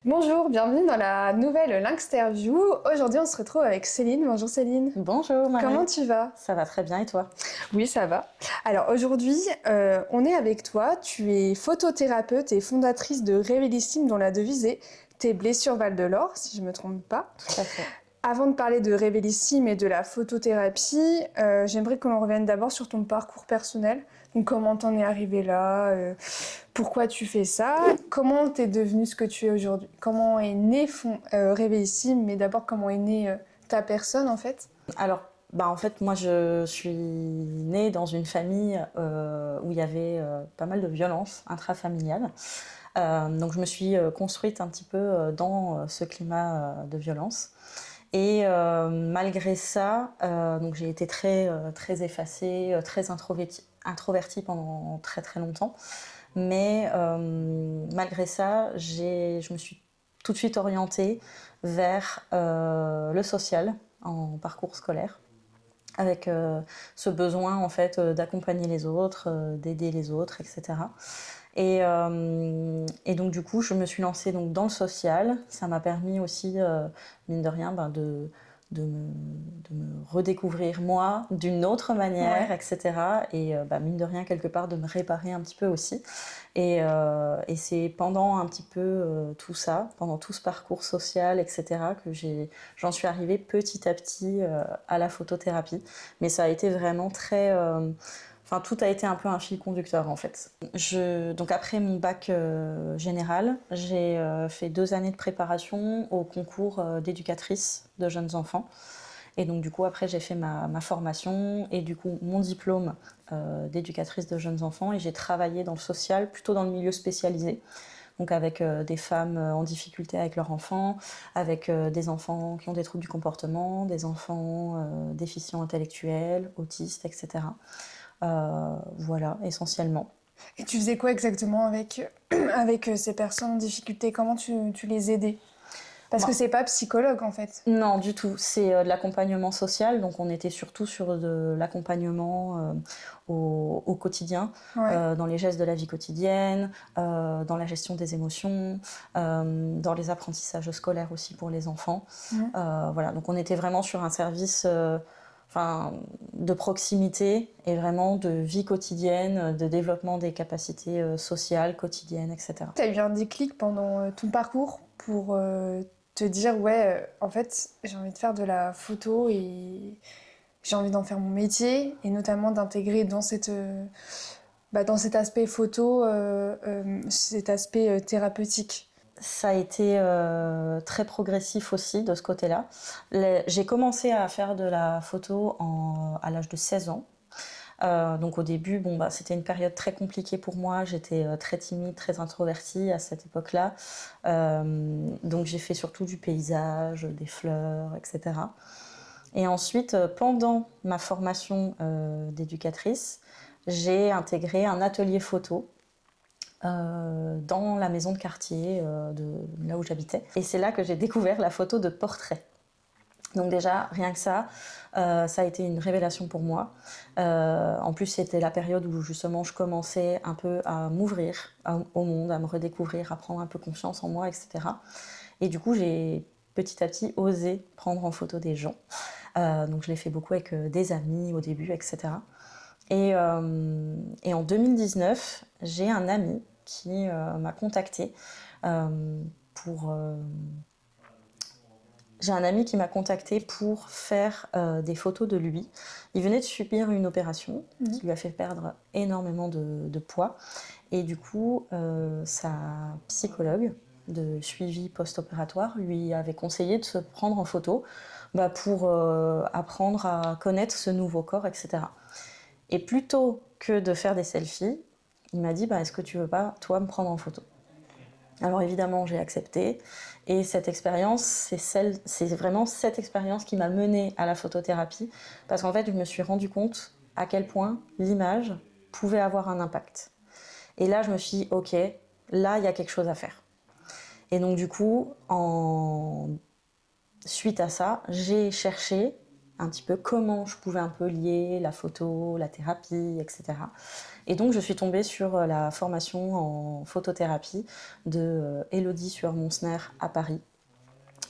Bonjour, bienvenue dans la nouvelle Lynxterview. Aujourd'hui, on se retrouve avec Céline. Bonjour Céline. Bonjour Marie. Comment tu vas? Ça va très bien et toi? Oui, ça va. Alors aujourd'hui, on est avec toi. Tu es photothérapeute et fondatrice de Révélissime dont la devise est Tes blessures valent de l'or, si je ne me trompe pas. Tout à fait. Avant de parler de Révélissime et de la photothérapie, j'aimerais que l'on revienne d'abord sur ton parcours personnel. Donc comment t'en es arrivé là, pourquoi tu fais ça, comment t'es devenu ce que tu es aujourd'hui, comment est né Révélissime, mais d'abord comment est née ta personne en fait. Alors, en fait, moi je suis née dans une famille où il y avait pas mal de violences intrafamiliales. Donc je me suis construite un petit peu dans ce climat de violence. Et malgré ça, donc j'ai été très effacée, très introvertie pendant très très longtemps. Mais malgré ça, je me suis tout de suite orientée vers le social en parcours scolaire, avec ce besoin en fait d'accompagner les autres, d'aider les autres, etc. Et donc du coup, je me suis lancée donc dans le social. Ça m'a permis aussi, mine de rien, de me redécouvrir moi d'une autre manière, Ouais. etc. Et mine de rien, quelque part, de me réparer un petit peu aussi. Et c'est pendant un petit peu tout ça, pendant tout ce parcours social, etc., que j'en suis arrivée petit à petit à la photothérapie. Mais ça a été vraiment très... Enfin, tout a été un peu un fil conducteur en fait. Donc après mon bac général, j'ai fait 2 années de préparation au concours d'éducatrice de jeunes enfants. Et donc du coup après j'ai fait ma formation et du coup mon diplôme d'éducatrice de jeunes enfants et j'ai travaillé dans le social, plutôt dans le milieu spécialisé. Donc avec des femmes en difficulté avec leurs enfants, avec des enfants qui ont des troubles du comportement, des enfants déficients intellectuels, autistes, etc. Voilà, essentiellement. Et tu faisais quoi exactement avec, avec ces personnes en difficulté? Comment tu les aidais? Parce que Bon, c'est pas psychologue en fait. non, du tout. C'est de l'accompagnement social. Donc, on était surtout sur de l'accompagnement au quotidien, Ouais. dans les gestes de la vie quotidienne, dans la gestion des émotions, dans les apprentissages scolaires aussi pour les enfants. Mhm. Voilà. Donc, on était vraiment sur un service de proximité et vraiment de vie quotidienne, de développement des capacités sociales, quotidiennes, etc. T'as eu un déclic pendant ton parcours pour te dire ouais, en fait, j'ai envie de faire de la photo et j'ai envie d'en faire mon métier et notamment d'intégrer dans dans cet aspect photo, cet aspect thérapeutique. Ça a été très progressif aussi de ce côté-là. J'ai commencé à faire de la photo à l'âge de 16 ans. Donc au début, c'était une période très compliquée pour moi. J'étais très timide, très introvertie à cette époque-là. Donc j'ai fait surtout du paysage, des fleurs, etc. Et ensuite, pendant ma formation d'éducatrice, j'ai intégré un atelier photo dans la maison de quartier de là où j'habitais. Et c'est là que j'ai découvert la photo de portrait. Donc déjà, rien que ça a été une révélation pour moi. En plus, c'était la période où justement je commençais un peu à m'ouvrir au monde, à me redécouvrir, à prendre un peu confiance en moi, etc. Et du coup, j'ai petit à petit osé prendre en photo des gens. Donc je l'ai fait beaucoup avec des amis au début, etc. Et en 2019, j'ai un ami qui m'a contactée pour... J'ai un ami qui m'a contactée pour faire des photos de lui. Il venait de subir une opération qui lui a fait perdre énormément de poids. Et du coup, sa psychologue de suivi post-opératoire lui avait conseillé de se prendre en photo pour apprendre à connaître ce nouveau corps, etc. Et plutôt que de faire des selfies, il m'a dit est-ce que tu veux pas, toi, me prendre en photo? Alors évidemment, j'ai accepté. Et cette expérience, c'est vraiment cette expérience qui m'a menée à la photothérapie. Parce qu'en fait, je me suis rendu compte à quel point l'image pouvait avoir un impact. Et là, je me suis dit, ok, là, il y a quelque chose à faire. Et donc du coup, suite à ça, j'ai cherché un petit peu comment je pouvais un peu lier la photo, la thérapie, etc. Et donc je suis tombée sur la formation en photothérapie de Elodie Sueur-Monsner à Paris.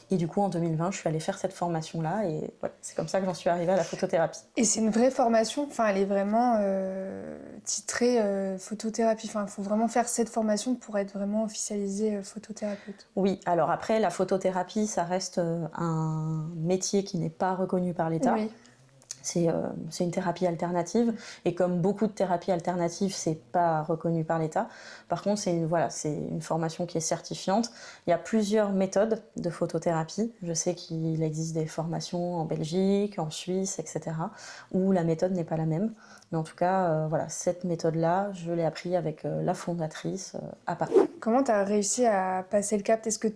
Et du coup, en 2020, je suis allée faire cette formation-là et ouais, c'est comme ça que j'en suis arrivée à la photothérapie. Et c'est une vraie formation, enfin, elle est vraiment titrée photothérapie. Enfin, il faut vraiment faire cette formation pour être vraiment officialisé photothérapeute. Oui, alors après, la photothérapie, ça reste un métier qui n'est pas reconnu par l'État. Oui. C'est une thérapie alternative et comme beaucoup de thérapies alternatives, c'est pas reconnu par l'État. Par contre, c'est une formation qui est certifiante. Il y a plusieurs méthodes de photothérapie. Je sais qu'il existe des formations en Belgique, en Suisse, etc. où la méthode n'est pas la même. Mais en tout cas, cette méthode-là, je l'ai appris avec la fondatrice à Paris. Comment tu as réussi à passer le cap? Est-ce que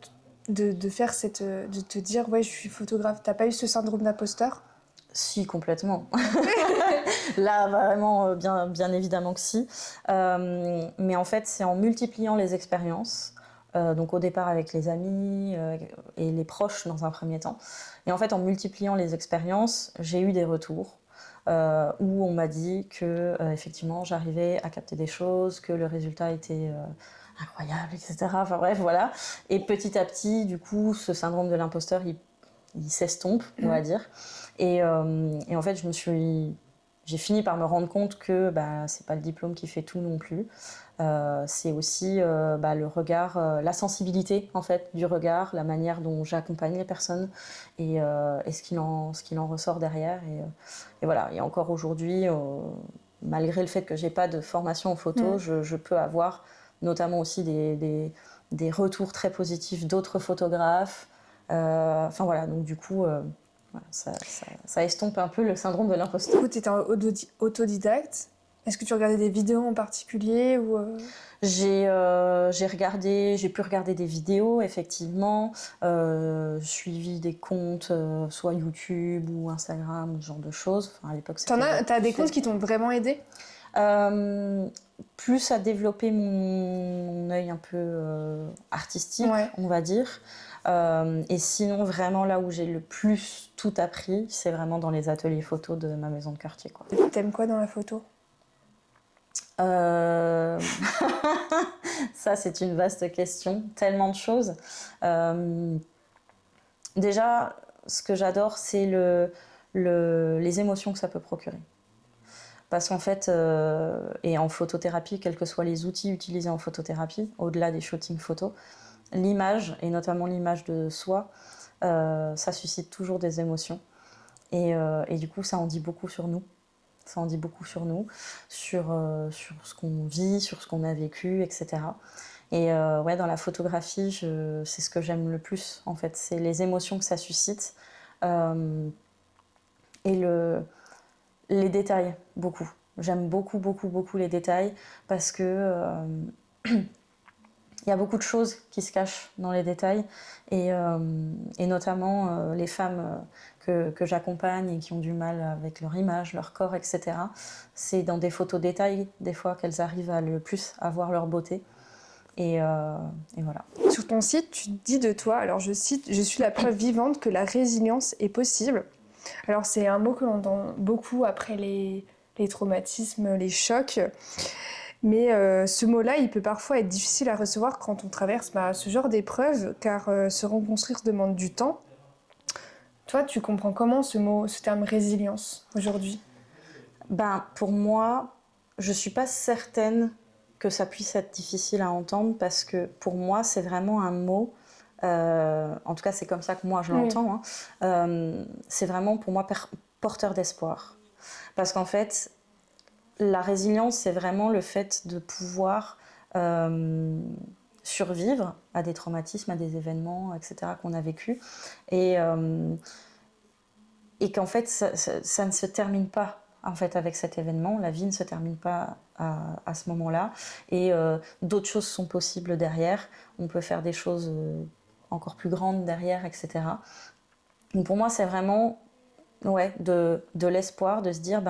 de faire de te dire ouais, je suis photographe, t'as pas eu ce syndrome d'imposteur? Si, complètement. Là, vraiment, bien évidemment que si. Mais en fait, c'est en multipliant les expériences, donc au départ avec les amis et les proches dans un premier temps. Et en fait, en multipliant les expériences, j'ai eu des retours où on m'a dit que effectivement, j'arrivais à capter des choses, que le résultat était incroyable, etc. Enfin bref, voilà. Et petit à petit, du coup, ce syndrome de l'imposteur, il s'estompe, on va dire. Et en fait, j'ai fini par me rendre compte que c'est pas le diplôme qui fait tout non plus. C'est aussi le regard, la sensibilité en fait du regard, la manière dont j'accompagne les personnes et ce qu'il en ressort derrière. Et voilà. Et encore aujourd'hui, malgré le fait que j'ai pas de formation en photo, je peux avoir notamment aussi des retours très positifs d'autres photographes. Enfin voilà, donc du coup, ça estompe un peu le syndrome de l'imposteur. Du coup, tu étais autodidacte. Est-ce que tu regardais des vidéos en particulier ou J'ai pu regarder des vidéos, effectivement, suivi des comptes, soit YouTube ou Instagram, ce genre de choses. Enfin, à l'époque, t'as des comptes qui t'ont vraiment aidé? Plus à développer mon œil un peu artistique, on va dire. Et sinon, vraiment, là où j'ai le plus tout appris, c'est vraiment dans les ateliers photos de ma maison de quartier, quoi. T'aimes quoi dans la photo? Ça, c'est une vaste question. Tellement de choses. Déjà, ce que j'adore, c'est les émotions que ça peut procurer. Parce qu'en fait, et en photothérapie, quels que soient les outils utilisés en photothérapie, au-delà des shootings photos, l'image, et notamment l'image de soi, ça suscite toujours des émotions. Et du coup, ça en dit beaucoup sur nous. Ça en dit beaucoup sur nous, sur ce qu'on vit, sur ce qu'on a vécu, etc. Et dans la photographie, c'est ce que j'aime le plus, en fait. C'est les émotions que ça suscite et les détails, beaucoup. J'aime beaucoup, beaucoup, beaucoup les détails parce que il y a beaucoup de choses qui se cachent dans les détails et notamment les femmes que j'accompagne et qui ont du mal avec leur image, leur corps, etc. C'est dans des photos détails, des fois, qu'elles arrivent à le plus à voir leur beauté. Et voilà. Sur ton site, tu dis de toi, alors je cite, « Je suis la preuve vivante que la résilience est possible ». Alors c'est un mot que l'on entend beaucoup après les traumatismes, les chocs. Mais ce mot-là, il peut parfois être difficile à recevoir quand on traverse ce genre d'épreuve, car se reconstruire demande du temps. Toi, tu comprends comment ce terme résilience aujourd'hui? Pour moi, je ne suis pas certaine que ça puisse être difficile à entendre parce que pour moi, c'est vraiment un mot, en tout cas c'est comme ça que moi je l'entends, c'est vraiment pour moi porteur d'espoir. Parce qu'en fait, la résilience, c'est vraiment le fait de pouvoir survivre à des traumatismes, à des événements, etc. qu'on a vécus. Et qu'en fait, ça ne se termine pas en fait, avec cet événement. La vie ne se termine pas à ce moment-là. Et d'autres choses sont possibles derrière. On peut faire des choses encore plus grandes derrière, etc. Donc pour moi, c'est vraiment de l'espoir, de se dire...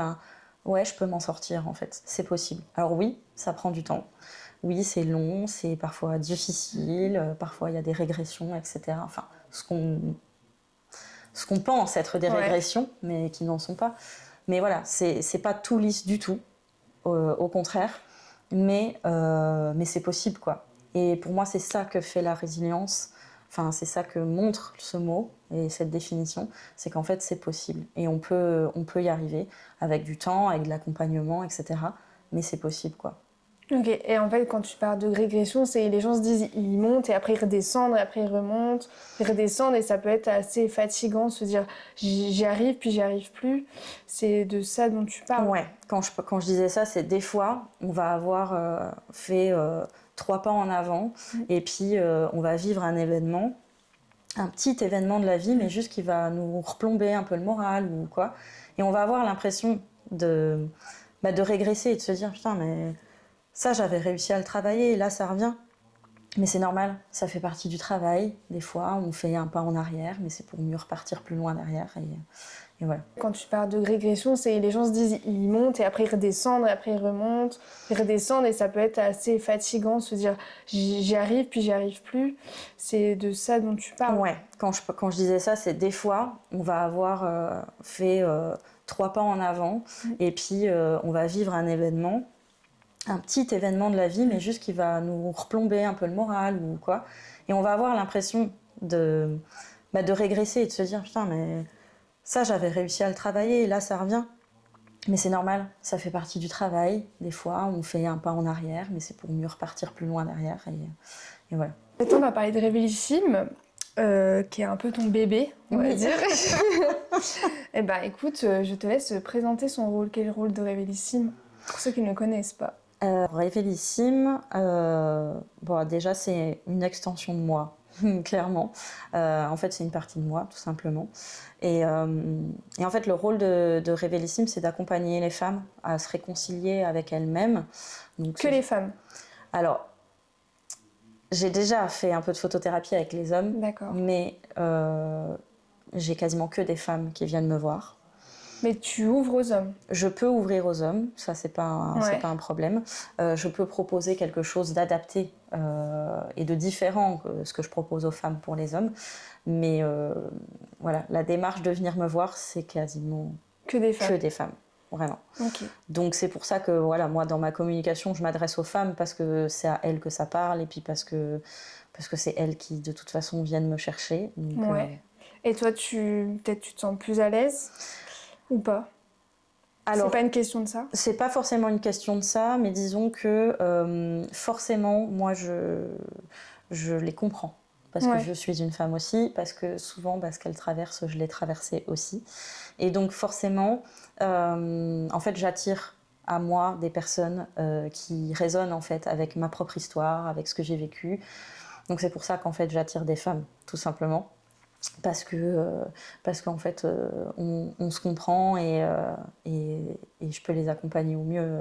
ouais, je peux m'en sortir en fait, c'est possible. Alors oui, ça prend du temps. Oui, c'est long, c'est parfois difficile, parfois il y a des régressions, etc. Enfin, ce qu'on pense être des Ouais. régressions, mais qui n'en sont pas. Mais voilà, c'est pas tout lisse du tout, au contraire, mais c'est possible, quoi. Et pour moi, c'est ça que fait la résilience, enfin, c'est ça que montre ce mot et cette définition, c'est qu'en fait, c'est possible. Et on peut y arriver avec du temps, avec de l'accompagnement, etc. Mais c'est possible, quoi. Ok, et en fait, quand tu parles de régression, c'est les gens se disent ils montent et après ils redescendent et après ils remontent, ils redescendent et ça peut être assez fatigant de se dire j'y arrive puis j'y arrive plus. C'est de ça dont tu parles. Ouais, quand je disais ça, c'est des fois, on va avoir fait 3 pas en avant et puis on va vivre un événement, un petit événement de la vie, mais juste qui va nous replomber un peu le moral ou quoi. Et on va avoir l'impression de régresser et de se dire putain, mais ça, j'avais réussi à le travailler et là, ça revient. Mais c'est normal, ça fait partie du travail. Des fois, on fait un pas en arrière, mais c'est pour mieux repartir plus loin derrière. Et voilà. Quand tu parles de régression, c'est les gens se disent ils montent et après ils redescendent et après ils remontent, ils redescendent et ça peut être assez fatigant de se dire j'y arrive puis j'y arrive plus. C'est de ça dont tu parles. Ouais, quand je disais ça, c'est des fois, on va avoir fait 3 pas en avant et puis on va vivre un événement, un petit événement de la vie, mais juste qui va nous replomber un peu le moral ou quoi. Et on va avoir l'impression de régresser et de se dire putain, mais ça, j'avais réussi à le travailler et là, ça revient. Mais c'est normal, ça fait partie du travail. Des fois, on fait un pas en arrière, mais c'est pour mieux repartir plus loin derrière. Et voilà. Maintenant, on va parler de Révélissime, qui est un peu ton bébé, on va Oui. dire. Eh ben, écoute, je te laisse présenter son rôle. Quel est le rôle de Révélissime pour ceux qui ne le connaissent pas? Révélissime, bon, déjà c'est une extension de moi, clairement. En fait, c'est une partie de moi, tout simplement. Et en fait, le rôle de Révélissime, c'est d'accompagner les femmes à se réconcilier avec elles-mêmes. Donc, Que les femmes. Alors, j'ai déjà fait un peu de photothérapie avec les hommes, D'accord. mais j'ai quasiment que des femmes qui viennent me voir. Mais tu ouvres aux hommes. Je peux ouvrir aux hommes, ça c'est pas Ouais. un problème. Je peux proposer quelque chose d'adapté et de différent que ce que je propose aux femmes pour les hommes. Mais voilà, la démarche de venir me voir, c'est quasiment Que des femmes. que des femmes, vraiment. Ok. Donc c'est pour ça que voilà, moi dans ma communication, je m'adresse aux femmes parce que c'est à elles que ça parle et puis parce que c'est elles qui de toute façon viennent me chercher. Donc, Ouais. Et toi, peut-être tu te sens plus à l'aise ou pas? alors, C'est pas une question de ça? c'est pas forcément une question de ça, mais disons que forcément, moi, je les comprends. Parce que Ouais. je suis une femme aussi, parce que souvent, ce qu'elles traversent, je l'ai traversé aussi. Et donc, forcément, en fait, j'attire à moi des personnes qui résonnent en fait avec ma propre histoire, avec ce que j'ai vécu. Donc, c'est pour ça qu'en fait, j'attire des femmes, tout simplement. Parce qu'en fait, on se comprend et je peux les accompagner au mieux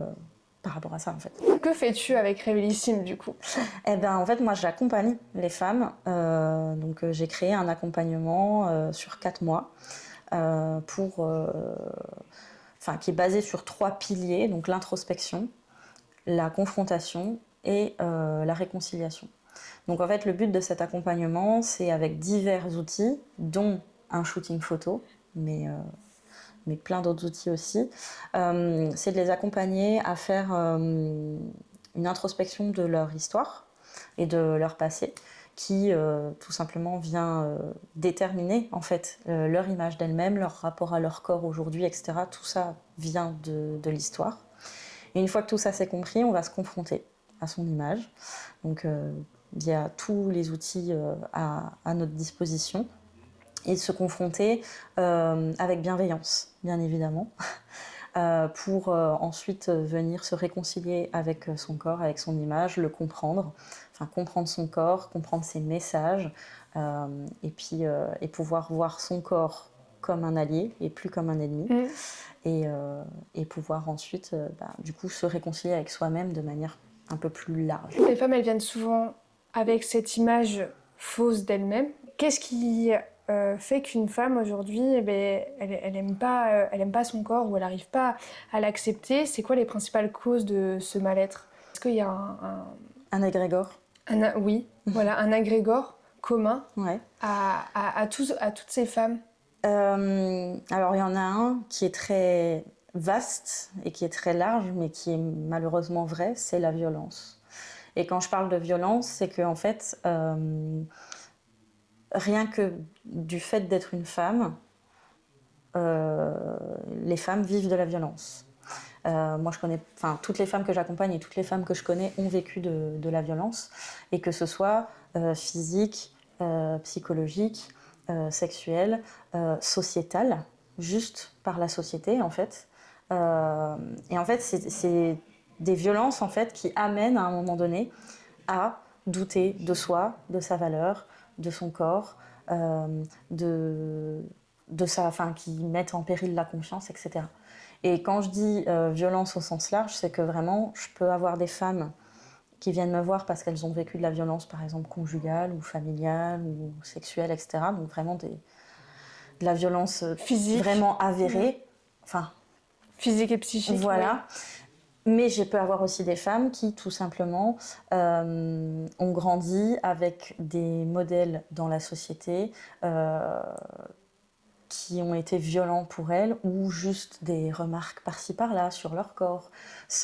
par rapport à ça, en fait. Que fais-tu avec Révélissime, du coup? Eh ben, en fait, moi, j'accompagne les femmes. Donc, j'ai créé un accompagnement sur 4 mois qui est basé sur 3 piliers, donc l'introspection, la confrontation et la réconciliation. Donc en fait, le but de cet accompagnement, c'est avec divers outils, dont un shooting photo, mais plein d'autres outils aussi, c'est de les accompagner à faire une introspection de leur histoire et de leur passé, qui tout simplement vient déterminer en fait leur image d'elles-mêmes, leur rapport à leur corps aujourd'hui, etc. Tout ça vient de l'histoire. Et une fois que tout ça c'est compris, on va se confronter à son image. Donc via tous les outils à notre disposition et de se confronter avec bienveillance, bien évidemment, pour ensuite venir se réconcilier avec son corps, avec son image, le comprendre, comprendre son corps, comprendre ses messages, et pouvoir voir son corps comme un allié et plus comme un ennemi, et pouvoir ensuite du coup se réconcilier avec soi-même de manière un peu plus large. Les femmes, elles viennent souvent avec cette image fausse d'elle-même. Qu'est-ce qui fait qu'une femme aujourd'hui, elle aime pas son corps ou elle n'arrive pas à l'accepter? C'est quoi les principales causes de ce mal-être? Est-ce qu'il y a un agrégore? Oui, voilà, un agrégore commun Ouais. à toutes ces femmes? Alors, il y en a un qui est très vaste et qui est très large, mais qui est malheureusement vrai, c'est la violence. Et quand je parle de violence, c'est que en fait, rien que du fait d'être une femme, euh, les femmes vivent de la violence. Moi, je connais, enfin, toutes les femmes que j'accompagne et toutes les femmes que je connais ont vécu de la violence, et que ce soit physique, psychologique, sexuelle, sociétale, juste par la société, en fait. Et en fait, c'est des violences en fait qui amènent à un moment donné à douter de soi, de sa valeur, de son corps, euh, de, enfin, qui mettent en péril la confiance, etc. Et quand je dis violence au sens large, c'est que vraiment, je peux avoir des femmes qui viennent me voir parce qu'elles ont vécu de la violence, par exemple conjugale ou familiale ou sexuelle, etc. Donc vraiment de la violence Physique. vraiment avérée. Enfin, Physique et psychique. voilà. Mais je peux avoir aussi des femmes qui, tout simplement, ont grandi avec des modèles dans la société qui ont été violents pour elles, ou juste des remarques par-ci par-là sur leur corps.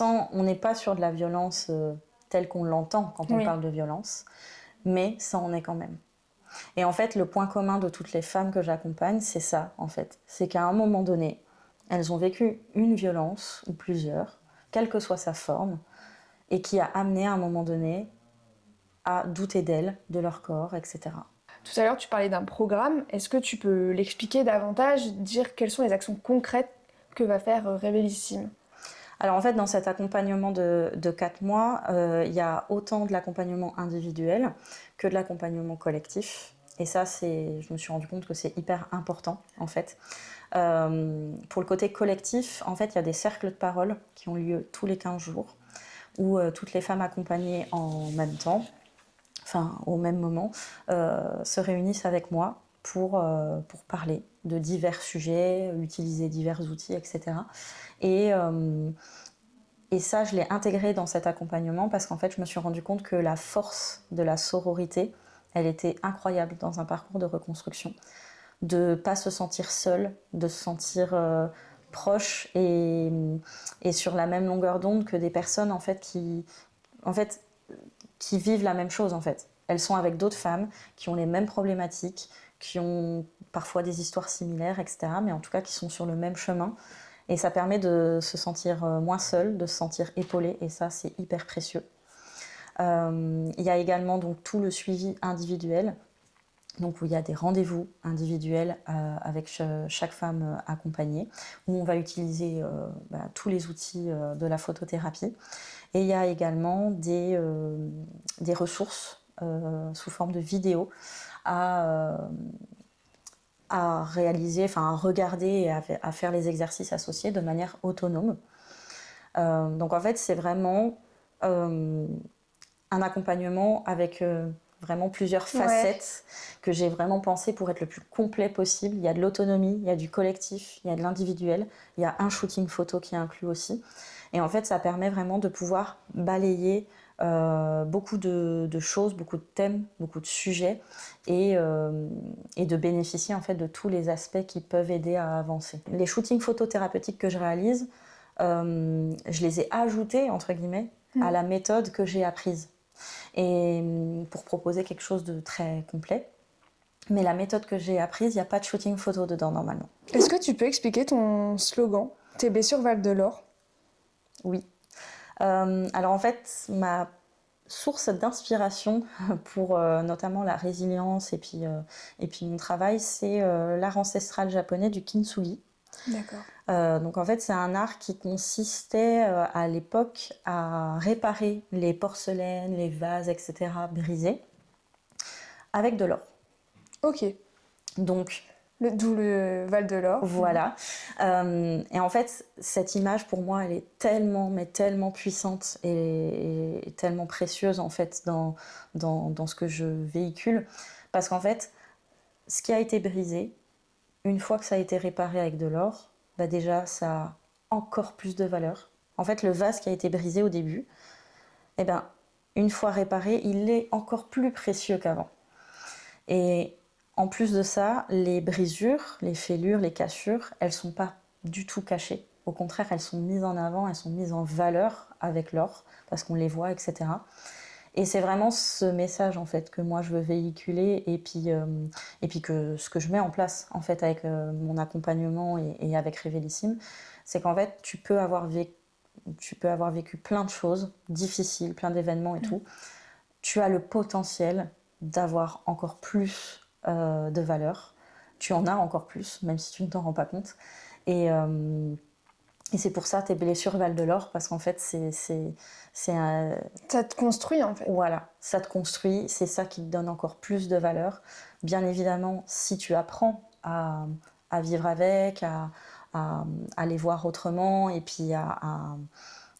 On n'est pas sur de la violence telle qu'on l'entend quand on parle de violence, mais ça en est quand même. Et en fait, le point commun de toutes les femmes que j'accompagne, c'est ça, en fait. C'est qu'à un moment donné, elles ont vécu une violence, ou plusieurs, quelle que soit sa forme, et qui a amené à un moment donné à douter d'elles, de leur corps, etc. Tout à l'heure, tu parlais d'un programme. Est-ce que tu peux l'expliquer davantage, dire quelles sont les actions concrètes que va faire Révélissime? Alors en fait, dans cet accompagnement de 4 mois, il y a autant de l'accompagnement individuel que de l'accompagnement collectif. Et ça, je me suis rendu compte que c'est hyper important, en fait. Pour le côté collectif, en fait, il y a des cercles de parole qui ont lieu tous les 15 jours, où toutes les femmes accompagnées en même temps, enfin au même moment, se réunissent avec moi pour parler de divers sujets, utiliser divers outils, etc. Et ça, je l'ai intégré dans cet accompagnement parce qu'en fait, je me suis rendu compte que la force de la sororité, elle était incroyable dans un parcours de reconstruction. De ne pas se sentir seule, de se sentir proche et sur la même longueur d'onde que des personnes en fait, qui vivent la même chose. En fait. Elles sont avec d'autres femmes qui ont les mêmes problématiques, qui ont parfois des histoires similaires, etc. Mais en tout cas, qui sont sur le même chemin. Et ça permet de se sentir moins seul, de se sentir épaulé, et ça, c'est hyper précieux. Il y a également donc, tout le suivi individuel, donc, où il y a des rendez-vous individuels avec chaque femme accompagnée, où on va utiliser tous les outils de la photothérapie. Et il y a également des ressources sous forme de vidéos à réaliser, enfin à regarder et à faire les exercices associés de manière autonome. Donc en fait, c'est vraiment un accompagnement avec vraiment plusieurs facettes que j'ai vraiment pensé pour être le plus complet possible. Il y a de l'autonomie, il y a du collectif, il y a de l'individuel, il y a un shooting photo qui est inclus aussi. Et en fait, ça permet vraiment de pouvoir balayer beaucoup de choses, beaucoup de thèmes, beaucoup de sujets et de bénéficier en fait de tous les aspects qui peuvent aider à avancer. Les shootings photothérapeutiques que je réalise, je les ai ajoutés entre guillemets à la méthode que j'ai apprise et pour proposer quelque chose de très complet. Mais la méthode que j'ai apprise, il n'y a pas de shooting photo dedans normalement. Est-ce que tu peux expliquer ton slogan, TB sur Val de l'Or? Oui. Alors en fait, ma source d'inspiration pour notamment la résilience et puis mon travail, c'est l'art ancestral japonais du kintsugi. D'accord. Donc en fait, c'est un art qui consistait à l'époque à réparer les porcelaines, les vases, etc. brisés avec de l'or. Ok. Donc D'où le Val de l'Or. voilà. Et en fait, cette image, pour moi, elle est tellement, mais tellement puissante et tellement précieuse, en fait, dans ce que je véhicule. Parce qu'en fait, ce qui a été brisé, une fois que ça a été réparé avec de l'or, bah déjà, ça a encore plus de valeur. En fait, le vase qui a été brisé au début, eh ben, une fois réparé, il est encore plus précieux qu'avant. Et En plus de ça, les brisures, les fêlures, les cassures, elles sont pas du tout cachées. Au contraire, elles sont mises en avant, elles sont mises en valeur avec l'or, parce qu'on les voit, etc. Et c'est vraiment ce message en fait que moi je veux véhiculer et puis que ce que je mets en place en fait avec mon accompagnement et avec Révélissime, c'est qu'en fait tu peux avoir vécu plein de choses difficiles, plein d'événements et tout. Tu as le potentiel d'avoir encore plus de valeur. Tu en as encore plus, même si tu ne t'en rends pas compte. Et, euh, et c'est pour ça tes blessures valent de l'or, parce qu'en fait, c'est un... Ça te construit en fait. Voilà, ça te construit, c'est ça qui te donne encore plus de valeur. Bien évidemment, si tu apprends à vivre avec, à les voir autrement, et puis à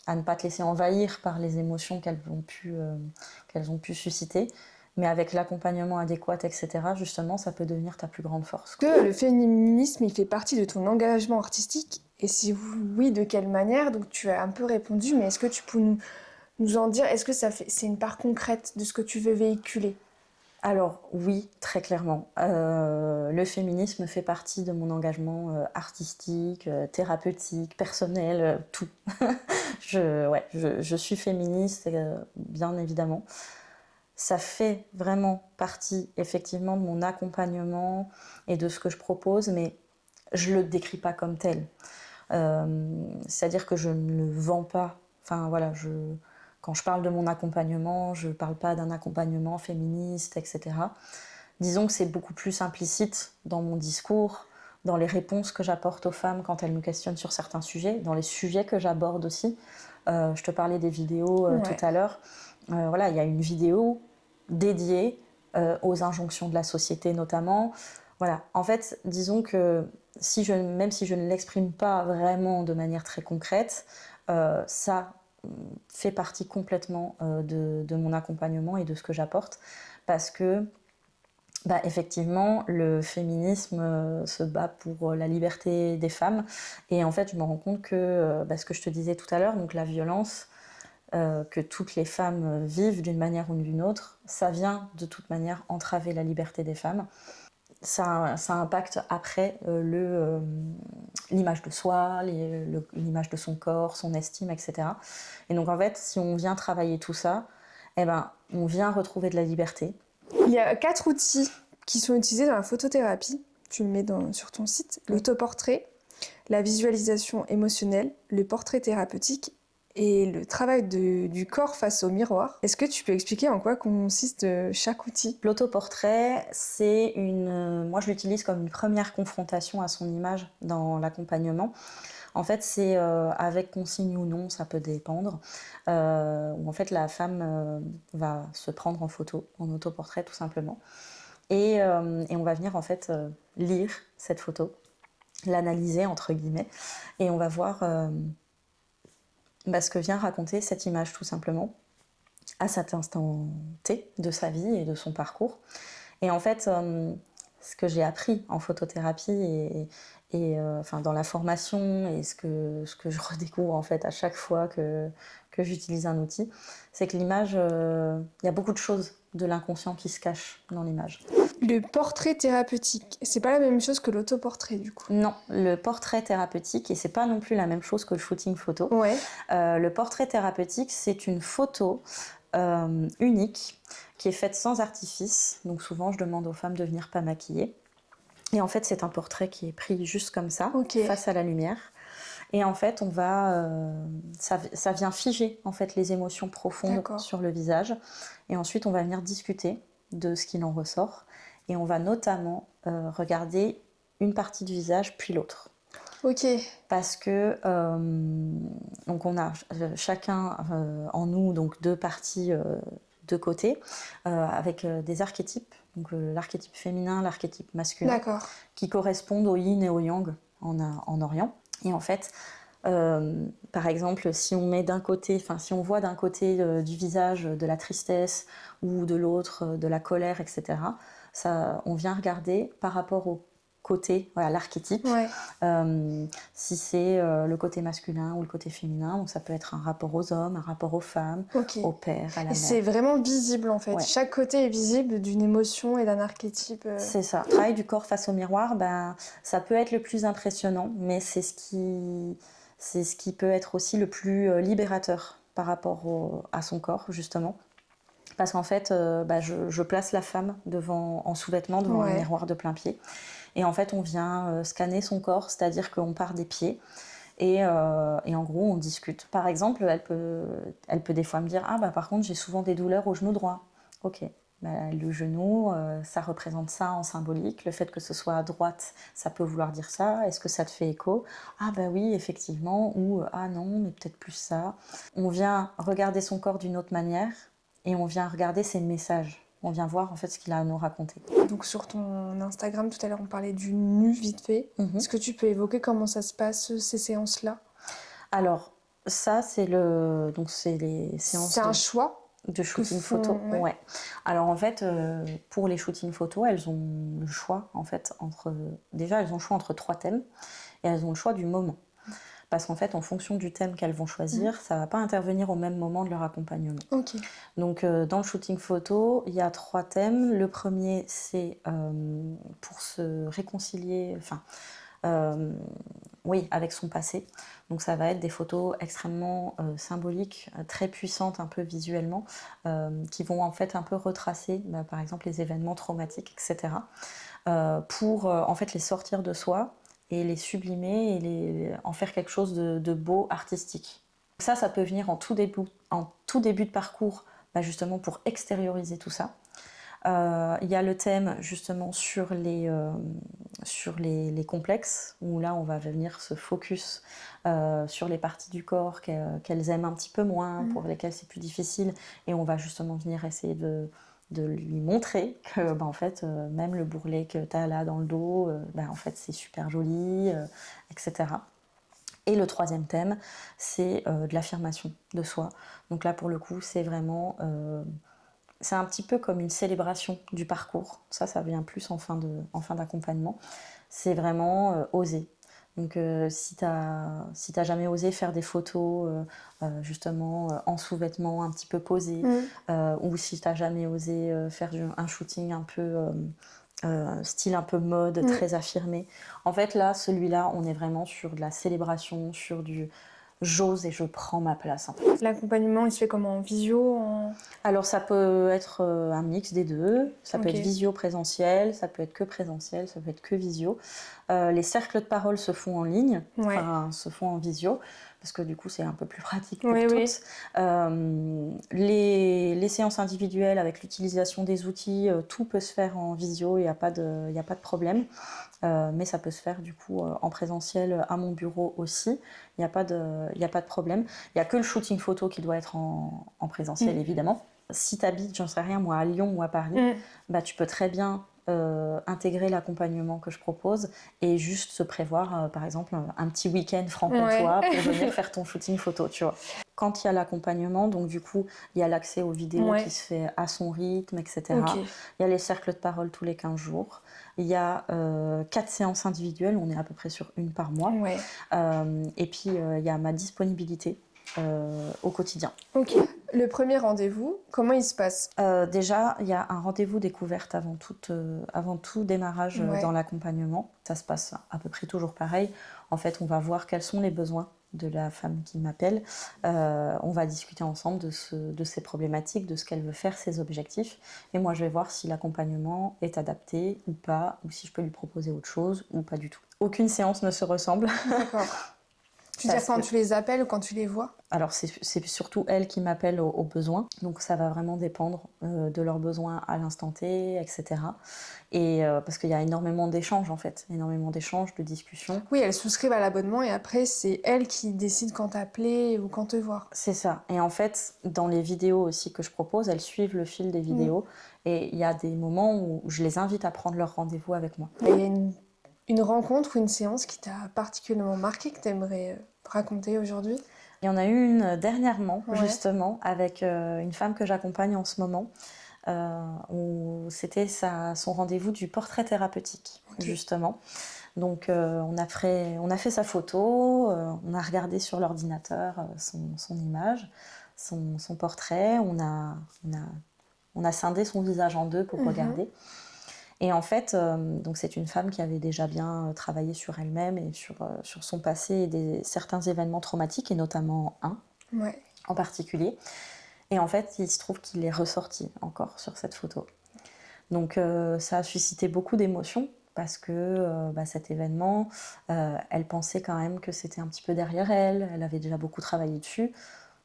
ne pas te laisser envahir par les émotions qu'elles ont pu susciter. Mais avec l'accompagnement adéquat, etc., justement, ça peut devenir ta plus grande force. Est-ce que le féminisme, il fait partie de ton engagement artistique? Et si oui, de quelle manière? Donc tu as un peu répondu, mais est-ce que tu peux nous en dire, est-ce que c'est une part concrète de ce que tu veux véhiculer? Alors oui, très clairement. Le féminisme fait partie de mon engagement artistique, thérapeutique, personnel, tout. Je suis féministe, bien évidemment. Ça fait vraiment partie effectivement de mon accompagnement et de ce que je propose, mais je ne le décris pas comme tel. C'est-à-dire que je ne le vends pas. Enfin voilà, quand je parle de mon accompagnement, je ne parle pas d'un accompagnement féministe, etc. Disons que c'est beaucoup plus implicite dans mon discours, dans les réponses que j'apporte aux femmes quand elles me questionnent sur certains sujets, dans les sujets que j'aborde aussi. Je te parlais des vidéos tout à l'heure. Voilà, il y a une vidéo dédiée aux injonctions de la société notamment. Voilà, en fait, disons que même si je ne l'exprime pas vraiment de manière très concrète, ça fait partie complètement de mon accompagnement et de ce que j'apporte, parce que effectivement, le féminisme se bat pour la liberté des femmes, et en fait, je me rends compte que ce que je te disais tout à l'heure, donc la violence que toutes les femmes vivent d'une manière ou d'une autre, ça vient de toute manière entraver la liberté des femmes. Ça impacte après l'image de soi, l'image de son corps, son estime, etc. Et donc en fait, si on vient travailler tout ça, on vient retrouver de la liberté. Il y a 4 outils qui sont utilisés dans la photothérapie. Tu le mets sur ton site. L'autoportrait, la visualisation émotionnelle, le portrait thérapeutique et le travail du corps face au miroir. Est-ce que tu peux expliquer en quoi consiste chaque outil? L'autoportrait, moi je l'utilise comme une première confrontation à son image dans l'accompagnement. En fait, c'est avec consigne ou non, ça peut dépendre, où en fait la femme va se prendre en photo, en autoportrait tout simplement. Et on va venir en fait lire cette photo, l'analyser entre guillemets, et on va voir ce que vient raconter cette image tout simplement à cet instant T de sa vie et de son parcours. Et en fait, ce que j'ai appris en photothérapie et dans la formation, et ce que je redécouvre en fait à chaque fois que j'utilise un outil, c'est que l'image, il y a beaucoup de choses de l'inconscient qui se cachent dans l'image. Le portrait thérapeutique, c'est pas la même chose que l'autoportrait du coup? Non, le portrait thérapeutique, et c'est pas non plus la même chose que le shooting photo. Ouais. Le portrait thérapeutique, c'est une photo unique qui est faite sans artifice. Donc souvent, je demande aux femmes de venir pas maquiller. Et en fait, c'est un portrait qui est pris juste comme ça, face à la lumière. Et en fait, ça vient figer en fait les émotions profondes sur le visage. Et ensuite, on va venir discuter de ce qu'il en ressort. Et on va notamment regarder une partie du visage puis l'autre. Ok. Parce que donc on a chacun en nous donc 2 parties de côté avec des archétypes, donc l'archétype féminin, l'archétype masculin, qui correspondent au yin et au yang en Orient. Et en fait, par exemple, si on voit d'un côté du visage de la tristesse ou de l'autre de la colère, etc., on vient regarder par rapport au côté, voilà, l'archétype. Ouais. Si c'est le côté masculin ou le côté féminin, donc ça peut être un rapport aux hommes, un rapport aux femmes, Ok. au père, à la Et mère. c'est vraiment visible en fait. Ouais. Chaque côté est visible d'une émotion et d'un archétype. C'est ça. Le travail du corps face au miroir, ça peut être le plus impressionnant, mais c'est ce qui peut être aussi le plus libérateur par rapport à son corps, justement. Parce qu'en fait, je place la femme en sous-vêtements devant un Ouais. miroir de plein pied. Et en fait, on vient scanner son corps, c'est-à-dire qu'on part des pieds. Et en gros, on discute. Par exemple, elle peut des fois me dire « Ah, par contre, j'ai souvent des douleurs au genou droit. » Ok. Le genou, ça représente ça en symbolique. Le fait que ce soit à droite, ça peut vouloir dire ça. Est-ce que ça te fait écho? Ah oui, effectivement. Ou ah non, mais peut-être plus ça. On vient regarder son corps d'une autre manière et on vient regarder ses messages. On vient voir en fait ce qu'il a à nous raconter. Donc sur ton Instagram, tout à l'heure, on parlait du nu vite fait. Est-ce que tu peux évoquer comment ça se passe, ces séances-là? Alors, ça, c'est les séances C'est un choix de shooting photo. ouais. Ouais. Alors en fait, pour les shootings photos, elles ont le choix en fait déjà elles ont le choix entre 3 thèmes et elles ont le choix du moment. Parce qu'en fait, en fonction du thème qu'elles vont choisir, ça va pas intervenir au même moment de leur accompagnement. Ok. Donc dans le shooting photo, il y a 3 thèmes. Le premier, c'est pour se réconcilier, avec son passé. Donc ça va être des photos extrêmement symboliques, très puissantes un peu visuellement, qui vont en fait un peu retracer par exemple les événements traumatiques, etc. Pour en fait les sortir de soi et les sublimer et en faire quelque chose de beau, artistique. Ça peut venir en tout début de parcours, justement pour extérioriser tout ça. Il y a le thème justement sur les complexes, où là on va venir se focus sur les parties du corps qu'elles aiment un petit peu moins, pour lesquelles c'est plus difficile, et on va justement venir essayer de lui montrer que en fait, même le bourrelet que tu as là dans le dos, en fait c'est super joli, etc. Et le 3e thème, c'est de l'affirmation de soi. Donc là pour le coup, c'est vraiment... c'est un petit peu comme une célébration du parcours. Ça vient plus en fin d'accompagnement. C'est vraiment oser. Donc si t'as jamais osé faire des photos justement en sous-vêtements un petit peu posés, ou si t'as jamais osé faire un shooting un peu style un peu mode, très affirmé. En fait là, celui-là, on est vraiment sur de la célébration, sur du j'ose et je prends ma place. En fait. L'accompagnement, il se fait comment? En visio? Alors ça peut être un mix des deux, ça peut Ok. être visio présentiel, ça peut être que présentiel, ça peut être que visio. Les cercles de parole se font en ligne, Ouais. se font en visio, parce que du coup c'est un peu plus pratique pour Oui, toutes. Les séances individuelles avec l'utilisation des outils, tout peut se faire en visio, il n'y a pas de problème. Mais ça peut se faire du coup en présentiel à mon bureau aussi, il n'y a pas de problème. Il n'y a que le shooting photo qui doit être en présentiel évidemment. Si tu habites, j'en sais rien moi, à Lyon ou à Paris, tu peux très bien intégrer l'accompagnement que je propose et juste se prévoir par exemple un petit week-end franc-comtois pour venir faire ton shooting photo, tu vois. Quand il y a l'accompagnement, donc du coup, il y a l'accès aux vidéos qui se fait à son rythme, etc. Ok. Il y a les cercles de parole tous les 15 jours. Il y a 4 séances individuelles, on est à peu près sur une par mois. Ouais. Et puis, il y a ma disponibilité au quotidien. Ok. Le premier rendez-vous, comment il se passe? Déjà, il y a un rendez-vous découverte avant tout démarrage dans l'accompagnement. Ça se passe à peu près toujours pareil. En fait, on va voir quels sont les besoins de la femme qui m'appelle. On va discuter ensemble de ses problématiques, de ce qu'elle veut faire, ses objectifs. Et moi, je vais voir si l'accompagnement est adapté ou pas, ou si je peux lui proposer autre chose ou pas du tout. Aucune séance ne se ressemble. D'accord. Tu veux dire quand tu les appelles ou quand tu les vois? Alors c'est surtout elles qui m'appellent aux besoins, donc ça va vraiment dépendre de leurs besoins à l'instant T, etc. Et parce qu'il y a énormément d'échanges en fait, énormément d'échanges, de discussions. Oui, elles souscrivent à l'abonnement et après c'est elles qui décident quand t'appeler ou quand te voir. C'est ça. Et en fait, dans les vidéos aussi que je propose, elles suivent le fil des vidéos. Et il y a des moments où je les invite à prendre leur rendez-vous avec moi. Il y a une rencontre ou une séance qui t'a particulièrement marqué, que t'aimerais raconter aujourd'hui? Il y en a eu une dernièrement, justement, avec une femme que j'accompagne en ce moment. où c'était son rendez-vous du portrait thérapeutique, justement. Donc on a fait sa photo, on a regardé sur l'ordinateur son image, son portrait, on a scindé son visage en deux pour regarder. Et en fait, donc c'est une femme qui avait déjà bien travaillé sur elle-même et sur son passé et certains événements traumatiques, et notamment un en particulier. Et en fait, il se trouve qu'il est ressorti encore sur cette photo. Donc ça a suscité beaucoup d'émotions parce que cet événement, elle pensait quand même que c'était un petit peu derrière elle, elle avait déjà beaucoup travaillé dessus.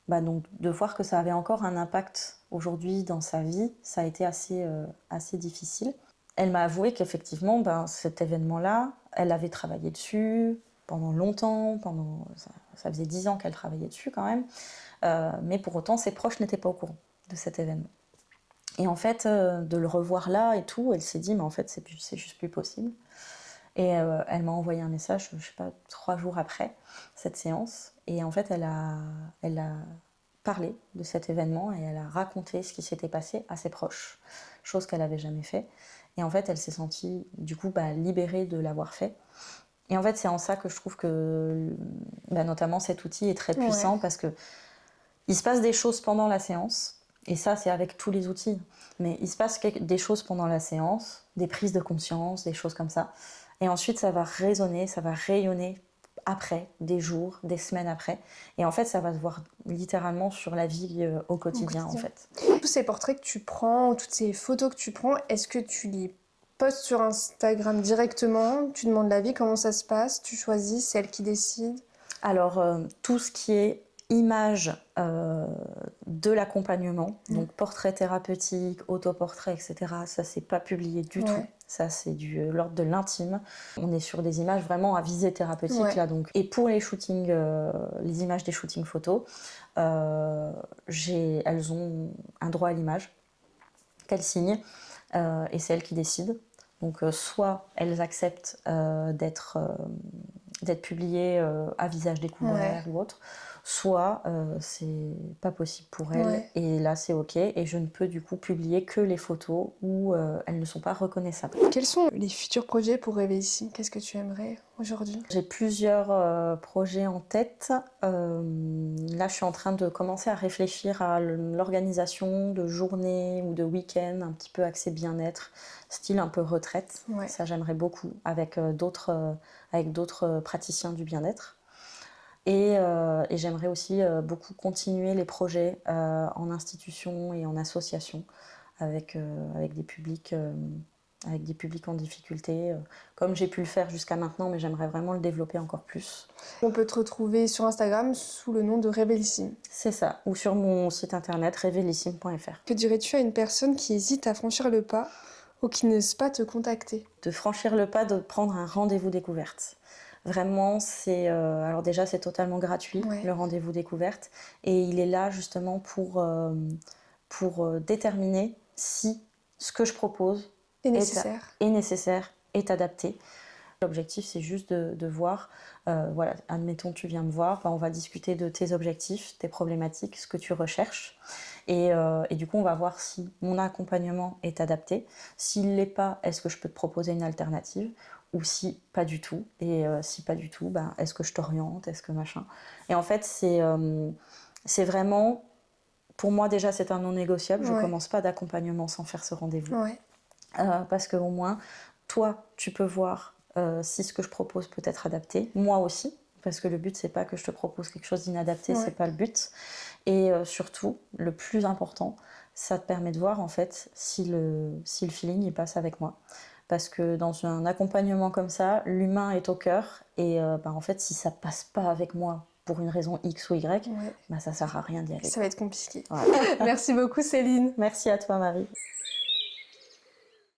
Donc de voir que ça avait encore un impact aujourd'hui dans sa vie, ça a été assez difficile. Elle m'a avoué qu'effectivement, cet événement-là, elle avait travaillé dessus pendant longtemps, ça faisait 10 ans qu'elle travaillait dessus quand même, mais pour autant, ses proches n'étaient pas au courant de cet événement. Et en fait, de le revoir là et tout, elle s'est dit, mais en fait, c'est juste plus possible. Et elle m'a envoyé un message, je sais pas, 3 jours après cette séance. Et en fait, elle a parlé de cet événement et elle a raconté ce qui s'était passé à ses proches, chose qu'elle n'avait jamais fait. Et en fait, elle s'est sentie, du coup, libérée de l'avoir fait. Et en fait, c'est en ça que je trouve que, notamment, cet outil est très puissant parce que il se passe des choses pendant la séance. Et ça, c'est avec tous les outils. Mais il se passe des choses pendant la séance, des prises de conscience, des choses comme ça. Et ensuite, ça va résonner, ça va rayonner après, des jours, des semaines après. Et en fait, ça va se voir littéralement sur la vie au quotidien, en fait. Tous ces portraits que tu prends, toutes ces photos que tu prends, est-ce que tu les postes sur Instagram directement? Tu demandes l'avis, comment ça se passe? Tu choisis, c'est elle qui décide? Alors, tout ce qui est image de l'accompagnement, donc portrait thérapeutique, autoportrait, etc., ça, c'est pas publié du tout. Ça, c'est de l'ordre de l'intime. On est sur des images vraiment à visée thérapeutique, là, donc. Et pour les shootings, les images des shootings photos, elles ont un droit à l'image qu'elles signent, et c'est elles qui décident. Donc, soit elles acceptent d'être publiées à visage découvert ou autre, soit c'est pas possible pour elles, et là c'est ok, et je ne peux du coup publier que les photos où elles ne sont pas reconnaissables. Quels sont les futurs projets pour Réveillissime? Qu'est-ce que tu aimerais aujourd'hui? J'ai plusieurs projets en tête. Là je suis en train de commencer à réfléchir à l'organisation de journées ou de week-ends un petit peu axé bien-être, style un peu retraite. Ça j'aimerais beaucoup, avec d'autres praticiens du bien-être. Et j'aimerais aussi beaucoup continuer les projets en institution et en association avec des publics en difficulté, comme j'ai pu le faire jusqu'à maintenant, mais j'aimerais vraiment le développer encore plus. On peut te retrouver sur Instagram sous le nom de Réveillissime. C'est ça, ou sur mon site internet réveillissime.fr. Que dirais-tu à une personne qui hésite à franchir le pas ou qui n'ose pas te contacter? De franchir le pas, de prendre un rendez-vous découverte. Vraiment, alors déjà, c'est totalement gratuit, le rendez-vous découverte. Et il est là justement pour déterminer si ce que je propose est nécessaire, est adapté. L'objectif, c'est juste de voir, admettons, tu viens me voir, on va discuter de tes objectifs, tes problématiques, ce que tu recherches. Et du coup, on va voir si mon accompagnement est adapté. S'il ne l'est pas, est-ce que je peux te proposer une alternative? Ou si pas du tout, et si pas du tout, est-ce que je t'oriente, est-ce que machin. Et en fait, c'est vraiment, pour moi déjà, c'est un non négociable. Je commence pas d'accompagnement sans faire ce rendez-vous. Parce qu'au moins, toi, tu peux voir si ce que je propose peut être adapté. Moi aussi, parce que le but, c'est pas que je te propose quelque chose d'inadapté, c'est pas le but. Et surtout, le plus important, ça te permet de voir en fait si le feeling il passe avec moi. Parce que dans un accompagnement comme ça, l'humain est au cœur, et en fait, si ça passe pas avec moi pour une raison X ou Y, ça sert à rien d'y aller. Ça va être compliqué. Merci beaucoup Céline. Merci à toi Marie.